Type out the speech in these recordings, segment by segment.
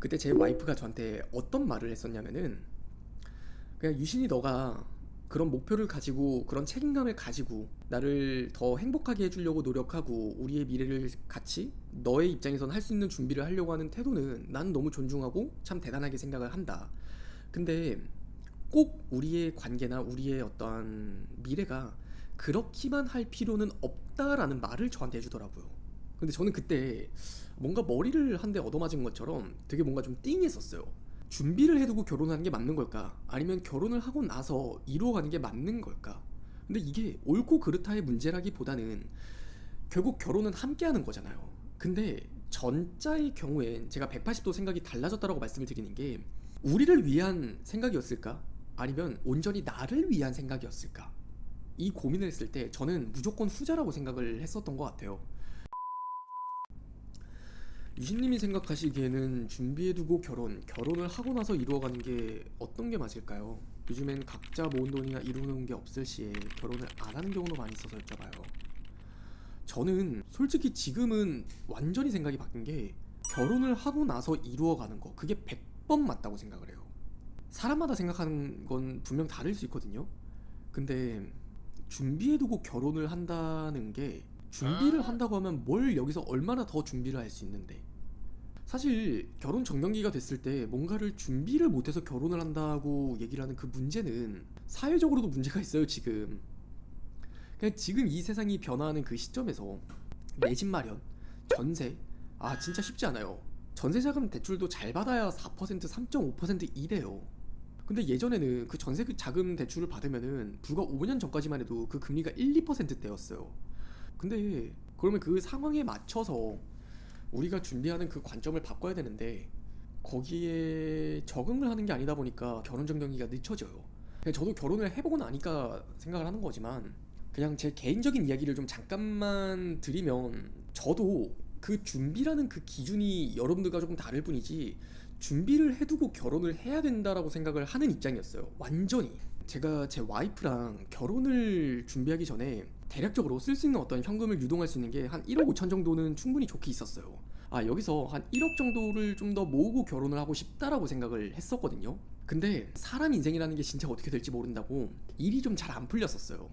그때 제 와이프가 저한테 어떤 말을 했었냐면은, 그냥 유신이 너가 그런 목표를 가지고 그런 책임감을 가지고 나를 더 행복하게 해주려고 노력하고 우리의 미래를 같이 너의 입장에선 할 수 있는 준비를 하려고 하는 태도는 난 너무 존중하고 참 대단하게 생각을 한다. 근데 꼭 우리의 관계나 우리의 어떠한 미래가 그렇기만 할 필요는 없다라는 말을 저한테 해주더라고요. 근데 저는 그때 뭔가 머리를 한 대 얻어맞은 것처럼 되게 뭔가 좀 띵했었어요. 준비를 해두고 결혼하는 게 맞는 걸까? 아니면 결혼을 하고 나서 이루어가는 게 맞는 걸까? 근데 이게 옳고 그르다의 문제라기보다는 결국 결혼은 함께 하는 거잖아요. 근데 전자의 경우엔 제가 180도 생각이 달라졌다라고 말씀을 드리는 게, 우리를 위한 생각이었을까? 아니면 온전히 나를 위한 생각이었을까? 이 고민을 했을 때 저는 무조건 후자라고 생각을 했었던 것 같아요. 유신님이 생각하시기에는 준비해두고 결혼을 하고 나서 이루어가는 게 어떤 게 맞을까요? 요즘엔 각자 모은 돈이나 이루어놓은 게 없을 시에 결혼을 안 하는 경우도 많이 있어서 여쭤봐요. 저는 솔직히 지금은 완전히 생각이 바뀐 게, 결혼을 하고 나서 이루어가는 거 그게 100번 맞다고 생각을 해요. 사람마다 생각하는 건 분명 다를 수 있거든요. 근데 준비해두고 결혼을 한다는 게, 준비를 한다고 하면 뭘 여기서 얼마나 더 준비를 할 수 있는데, 사실 결혼 정년기가 됐을 때 뭔가를 준비를 못해서 결혼을 한다고 얘기를 하는 그 문제는 사회적으로도 문제가 있어요 지금. 그냥 지금 이 세상이 변화하는 그 시점에서 내 집 마련, 전세, 진짜 쉽지 않아요. 전세자금 대출도 잘 받아야 4%, 3.5% 이래요. 근데 예전에는 그 전세 자금 대출을 받으면은 불과 5년 전까지만 해도 그 금리가 1, 2%대였어요. 근데 그러면 그 상황에 맞춰서 우리가 준비하는 그 관점을 바꿔야 되는데, 거기에 적응을 하는 게 아니다 보니까 결혼 정년기가 늦춰져요. 그냥 저도 결혼을 해보고 나니까 생각을 하는 거지만, 그냥 제 개인적인 이야기를 좀 잠깐만 드리면, 저도 그 준비라는 그 기준이 여러분들과 조금 다를 뿐이지 준비를 해두고 결혼을 해야 된다라고 생각을 하는 입장이었어요. 완전히. 제가 제 와이프랑 결혼을 준비하기 전에 대략적으로 쓸 수 있는 어떤 현금을 유동할 수 있는 게 한 1억 5천 정도는 충분히 좋게 있었어요. 여기서 한 1억 정도를 좀 더 모으고 결혼을 하고 싶다라고 생각을 했었거든요. 근데 사람 인생이라는 게 진짜 어떻게 될지 모른다고 일이 좀 잘 안 풀렸었어요.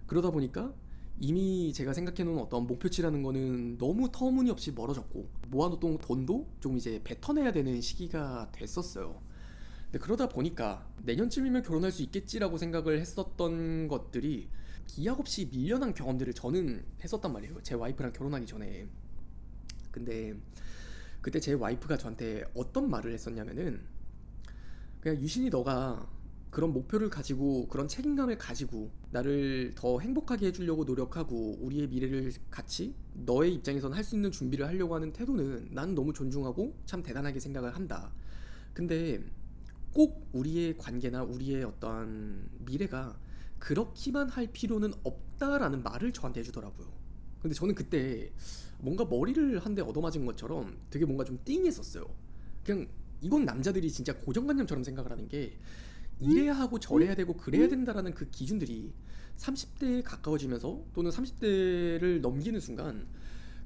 그러다 보니까 이미 제가 생각해놓은 어떤 목표치라는 거는 너무 터무니없이 멀어졌고, 모아놓던 돈도 좀 이제 뱉어내야 되는 시기가 됐었어요. 근데 그러다 보니까 내년쯤이면 결혼할 수 있겠지라고 생각을 했었던 것들이 기약 없이 밀려난 경험들을 저는 했었단 말이에요, 제 와이프랑 결혼하기 전에. 근데 그때 제 와이프가 저한테 어떤 말을 했었냐면은, 그냥 유신이 너가 그런 목표를 가지고 그런 책임감을 가지고 나를 더 행복하게 해주려고 노력하고 우리의 미래를 같이 너의 입장에선 할 수 있는 준비를 하려고 하는 태도는 난 너무 존중하고 참 대단하게 생각을 한다. 근데 꼭 우리의 관계나 우리의 어떠한 미래가 그렇기만 할 필요는 없다라는 말을 저한테 해주더라고요. 근데 저는 그때 뭔가 머리를 한 대 얻어맞은 것처럼 되게 뭔가 좀 띵했었어요. 그냥 이건 남자들이 진짜 고정관념처럼 생각을 하는 게, 이래야 하고 저래야 되고 그래야 된다라는 그 기준들이 30대에 가까워지면서 또는 30대를 넘기는 순간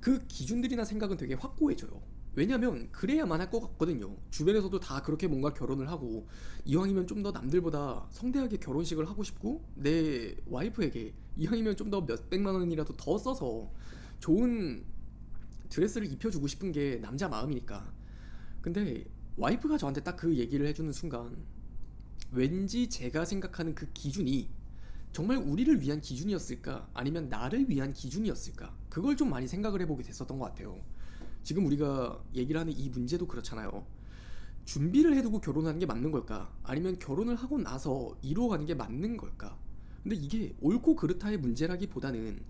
그 기준들이나 생각은 되게 확고해져요. 왜냐면 그래야만 할 것 같거든요. 주변에서도 다 그렇게 뭔가 결혼을 하고, 이왕이면 좀 더 남들보다 성대하게 결혼식을 하고 싶고, 내 와이프에게 이왕이면 좀 더 몇백만 원이라도 더 써서 좋은 드레스를 입혀주고 싶은 게 남자 마음이니까. 근데 와이프가 저한테 딱 그 얘기를 해주는 순간, 왠지 제가 생각하는 그 기준이 정말 우리를 위한 기준이었을까? 아니면 나를 위한 기준이었을까? 그걸 좀 많이 생각을 해보게 됐었던 것 같아요. 지금 우리가 얘기를 하는 이 문제도 그렇잖아요. 준비를 해두고 결혼하는 게 맞는 걸까? 아니면 결혼을 하고 나서 이루어가는 게 맞는 걸까? 근데 이게 옳고 그르다의 문제라기보다는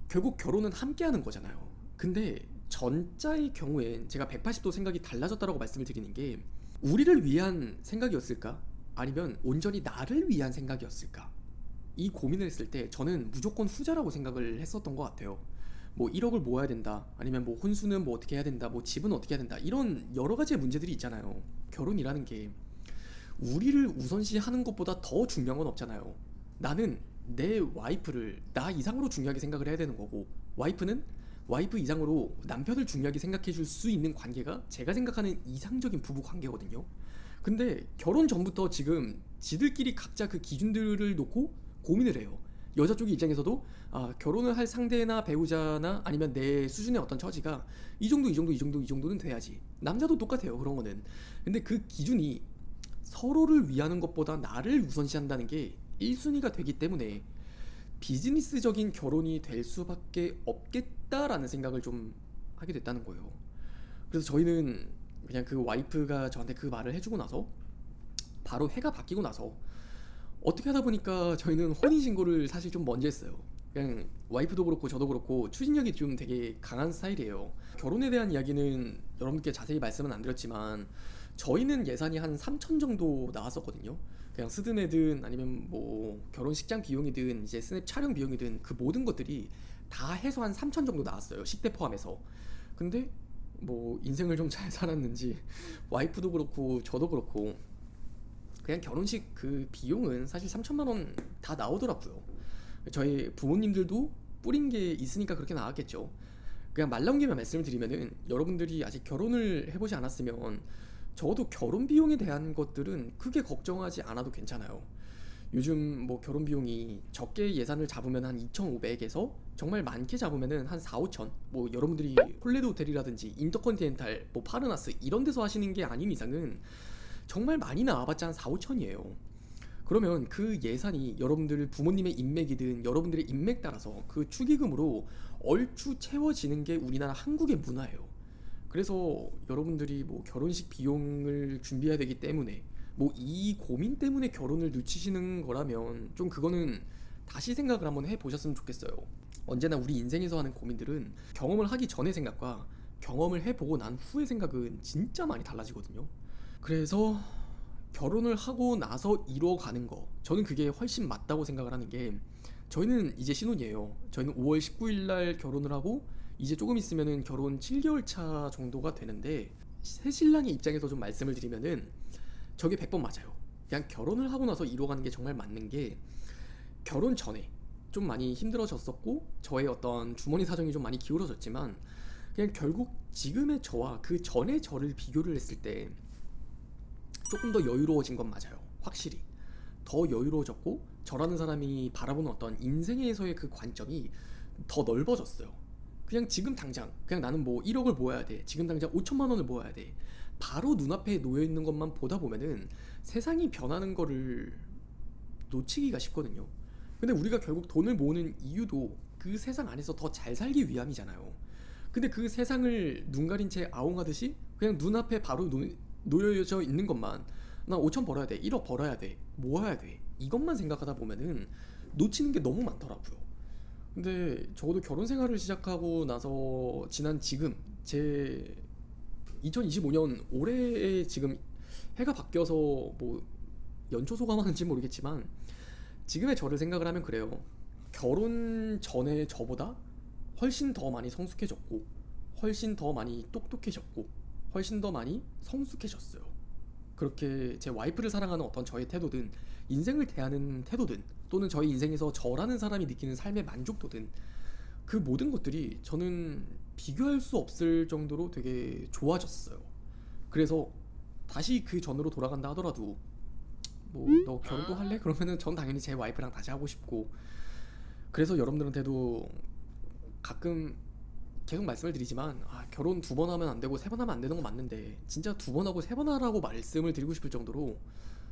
결국 결혼은 함께 하는 거잖아요. 근데 전자의 경우엔 제가 180도 생각이 달라졌다라고 말씀을 드리는 게, 우리를 위한 생각이었을까? 아니면 온전히 나를 위한 생각이었을까? 이 고민을 했을 때 저는 무조건 후자라고 생각을 했었던 것 같아요. 뭐 1억을 모아야 된다, 아니면 뭐 혼수는 뭐 어떻게 해야 된다, 뭐 집은 어떻게 해야 된다, 이런 여러 가지의 문제들이 있잖아요. 결혼이라는 게 우리를 우선시하는 것보다 더 중요한 건 없잖아요. 나는 내 와이프를 나 이상으로 중요하게 생각을 해야 되는 거고, 와이프는 와이프 이상으로 남편을 중요하게 생각해 줄 수 있는 관계가 제가 생각하는 이상적인 부부 관계거든요. 근데 결혼 전부터 지금 지들끼리 각자 그 기준들을 놓고 고민을 해요. 여자 쪽 입장에서도 결혼을 할 상대나 배우자나 아니면 내 수준의 어떤 처지가 이 정도 이 정도 이 정도 이 정도는 돼야지. 남자도 똑같아요, 그런 거는. 근데 그 기준이 서로를 위하는 것보다 나를 우선시한다는 게 1순위가 되기 때문에 비즈니스적인 결혼이 될 수밖에 없겠다라는 생각을 좀 하게 됐다는 거예요. 그래서 저희는 그냥 그 와이프가 저한테 그 말을 해주고 나서 바로 해가 바뀌고 나서 어떻게 하다 보니까 저희는 혼인신고를 사실 좀 먼저 했어요. 그냥 와이프도 그렇고 저도 그렇고 추진력이 좀 되게 강한 스타일이에요. 결혼에 대한 이야기는 여러분께 자세히 말씀은 안 드렸지만 저희는 예산이 한 3천 정도 나왔었거든요. 그냥 스드메든 아니면 뭐 결혼식장 비용이든 이제 스냅 촬영 비용이든 그 모든 것들이 다 해서 한 3천 정도 나왔어요. 식대 포함해서. 근데 뭐 인생을 좀 잘 살았는지 와이프도 그렇고 저도 그렇고 그냥 결혼식 그 비용은 사실 3천만 원 다 나오더라고요. 저희 부모님들도 뿌린 게 있으니까 그렇게 나왔겠죠. 그냥 말 나온 김에 말씀을 드리면은 여러분들이 아직 결혼을 해보지 않았으면 적어도 결혼 비용에 대한 것들은 크게 걱정하지 않아도 괜찮아요. 요즘 뭐 결혼 비용이 적게 예산을 잡으면 한 2,500에서 정말 많게 잡으면은 한 4, 5천. 뭐 여러분들이 홀레드 호텔이라든지 인터컨티넨탈, 뭐 파르나스 이런 데서 하시는 게 아닌 이상은 정말 많이 나와봤자 한 4, 5천이에요. 그러면 그 예산이 여러분들 부모님의 인맥이든 여러분들의 인맥 따라서 그 축의금으로 얼추 채워지는 게 우리나라 한국의 문화예요. 그래서 여러분들이 뭐 결혼식 비용을 준비해야 되기 때문에 뭐 이 고민 때문에 결혼을 늦추시는 거라면 좀 그거는 다시 생각을 한번 해보셨으면 좋겠어요. 언제나 우리 인생에서 하는 고민들은 경험을 하기 전의 생각과 경험을 해보고 난 후의 생각은 진짜 많이 달라지거든요. 그래서 결혼을 하고 나서 이뤄가는 거, 저는 그게 훨씬 맞다고 생각을 하는 게, 저희는 이제 신혼이에요. 저희는 5월 19일 날 결혼을 하고 이제 조금 있으면은 결혼 7개월 차 정도가 되는데, 새신랑의 입장에서 좀 말씀을 드리면은 저게 100번 맞아요. 그냥 결혼을 하고 나서 이뤄가는 게 정말 맞는 게, 결혼 전에 좀 많이 힘들어졌었고 저의 어떤 주머니 사정이 좀 많이 기울어졌지만 그냥 결국 지금의 저와 그 전의 저를 비교를 했을 때 조금 더 여유로워진 건 맞아요. 확실히 더 여유로워졌고 저라는 사람이 바라보는 어떤 인생에서의 그 관점이 더 넓어졌어요. 그냥 지금 당장 그냥 나는 뭐 1억을 모아야 돼, 지금 당장 5천만 원을 모아야 돼, 바로 눈앞에 놓여있는 것만 보다 보면은 세상이 변하는 거를 놓치기가 쉽거든요. 근데 우리가 결국 돈을 모으는 이유도 그 세상 안에서 더 잘 살기 위함이잖아요. 근데 그 세상을 눈 가린 채 아웅하듯이 그냥 눈앞에 바로 놓여져 있는 것만, 나 5천 벌어야 돼, 1억 벌어야 돼, 모아야 돼, 이것만 생각하다 보면은 놓치는 게 너무 많더라고요. 근데 적어도 결혼 생활을 시작하고 나서 지난 지금 제 2025년 올해에 지금 해가 바뀌어서 뭐 연초 소감하는지 모르겠지만 지금의 저를 생각을 하면 그래요. 결혼 전에 저보다 훨씬 더 많이 성숙해졌고 훨씬 더 많이 똑똑해졌고 훨씬 더 많이 성숙해졌어요. 그렇게 제 와이프를 사랑하는 어떤 저의 태도든 인생을 대하는 태도든 또는 저희 인생에서 저라는 사람이 느끼는 삶의 만족도든 그 모든 것들이 저는 비교할 수 없을 정도로 되게 좋아졌어요. 그래서 다시 그 전으로 돌아간다 하더라도 뭐 너 결혼도 할래? 그러면은 전 당연히 제 와이프랑 다시 하고 싶고, 그래서 여러분들한테도 가끔 계속 말씀을 드리지만 결혼 2번 하면 안 되고 3번 하면 안 되는 건 맞는데 진짜 2번 하고 3번 하라고 말씀을 드리고 싶을 정도로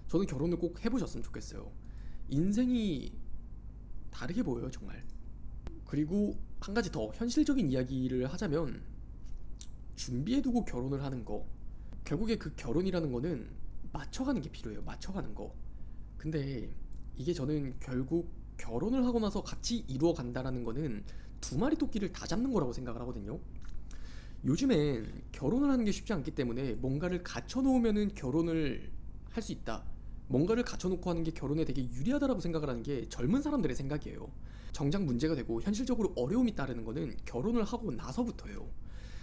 저는 결혼을 꼭 해보셨으면 좋겠어요. 인생이 다르게 보여요, 정말. 그리고 한 가지 더 현실적인 이야기를 하자면 준비해두고 결혼을 하는 거, 결국에 그 결혼이라는 거는 맞춰가는 게 필요해요. 맞춰가는 거. 근데 이게 저는 결국 결혼을 하고 나서 같이 이루어 간다라는 거는 두 마리 토끼를 다 잡는 거라고 생각을 하거든요. 요즘엔 결혼을 하는 게 쉽지 않기 때문에 뭔가를 갖춰놓으면은 결혼을 할 수 있다, 뭔가를 갖춰놓고 하는 게 결혼에 되게 유리하다라고 생각을 하는 게 젊은 사람들의 생각이에요. 정작 문제가 되고 현실적으로 어려움이 따르는 거는 결혼을 하고 나서부터예요.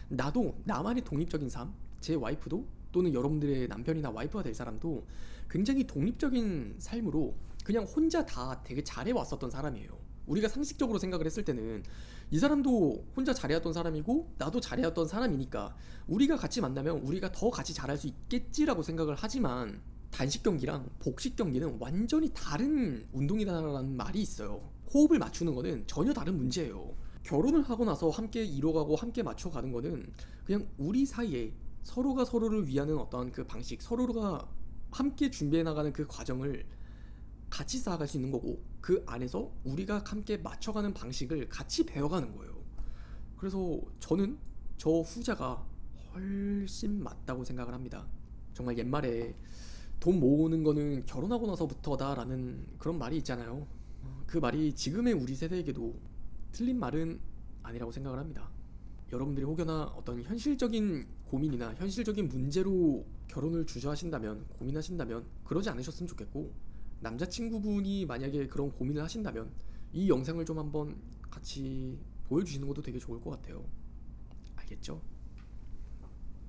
나도 나만의 독립적인 삶, 제 와이프도 또는 여러분들의 남편이나 와이프가 될 사람도 굉장히 독립적인 삶으로 그냥 혼자 다 되게 잘해왔었던 사람이에요. 우리가 상식적으로 생각을 했을 때는 이 사람도 혼자 잘해왔던 사람이고 나도 잘해왔던 사람이니까 우리가 같이 만나면 우리가 더 같이 잘할 수 있겠지라고 생각을 하지만, 단식 경기랑 복식 경기는 완전히 다른 운동이다라는 말이 있어요. 호흡을 맞추는 거는 전혀 다른 문제예요. 결혼을 하고 나서 함께 이뤄가고 함께 맞춰가는 거는 그냥 우리 사이에 서로가 서로를 위하는 어떤 그 방식, 서로가 함께 준비해 나가는 그 과정을 같이 쌓아갈 수 있는 거고, 그 안에서 우리가 함께 맞춰가는 방식을 같이 배워가는 거예요. 그래서 저는 저 후자가 훨씬 맞다고 생각을 합니다. 정말 옛말에 돈 모으는 거는 결혼하고 나서부터다라는 그런 말이 있잖아요. 그 말이 지금의 우리 세대에게도 틀린 말은 아니라고 생각을 합니다. 여러분들이 혹여나 어떤 현실적인 고민이나 현실적인 문제로 결혼을 주저하신다면, 고민하신다면 그러지 않으셨으면 좋겠고, 남자친구분이 만약에 그런 고민을 하신다면 이 영상을 좀 한번 같이 보여주시는 것도 되게 좋을 것 같아요. 알겠죠?